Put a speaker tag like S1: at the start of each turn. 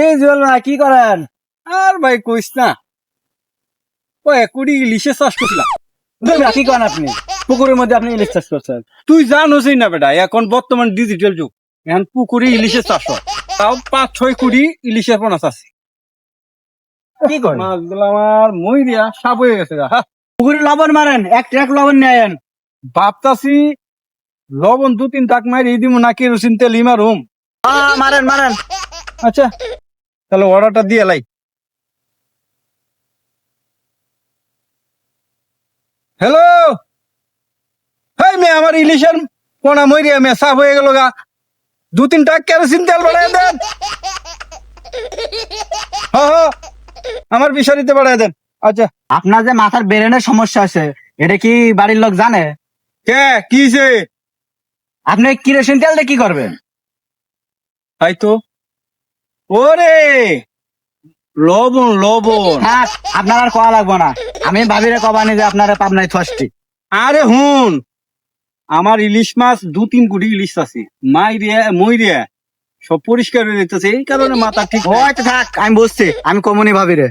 S1: এই জল ভাই কি করেন? আর ভাই কইস না, ও একুড়ি ইলিশের চাষ করছিলাম। কি করেন আপনি? পুকুরের মধ্যে আপনি ইলিশ চাষ করছেন? তুই জানোসই না বেটা, এখন বর্তমান ডিজিটাল যুগ, এখন পুকুরে ইলিশের চাষ হয়। তাও 5-6 কুড়ি ইলিশের পোনা আছে।
S2: কি করে?
S1: মাছগুলো আমার মই দিয়া সাপ হয়ে গেছে গা।
S2: পুকুরে লবণ মারেন, এক ট্রাক লবণ নেন।
S1: ভাবতাছি লবণ 2-3 টাক মারি দিব না কেরোসিন তেল মারুম।
S2: মারেন মারেন।
S1: আচ্ছা তাহলে অর্ডারটা দিয়ে লাই। হ্যালো, হেই মে আমার ইলিশের পোনা মরিয়া মে সাফ হয়ে গেল গা। 2-3 টাক কেরোসিন তেল বাড়াই দেন। আমার বিশারিতে বাড়াই দেন। আচ্ছা
S2: আপনার যে মাথার ব্রেনের সমস্যা আছে, এটা কি বাড়ির লোক জানে?
S1: কে কি যে
S2: আপনি কিরোসিন তেল দিয়ে কি করবেন?
S1: তাই তো, ওরে লবণ লবণ।
S2: হ্যাঁ, আপনার আর কয়া লাগবো না, আমি ভাবিরে কবানি যে আপনারা পাবনায় থসটি।
S1: আরে হুন, আমার ইলিশ মাছ 2-3 কোটি ইলিশ আছে, মইরিয়া সব পরিষ্কার হয়ে যেতেছে, এই কারণে মাথা ঠিক নাই।
S2: ওই তো থাক, আমি বুঝছি, আমি কমনি ভাবিরে।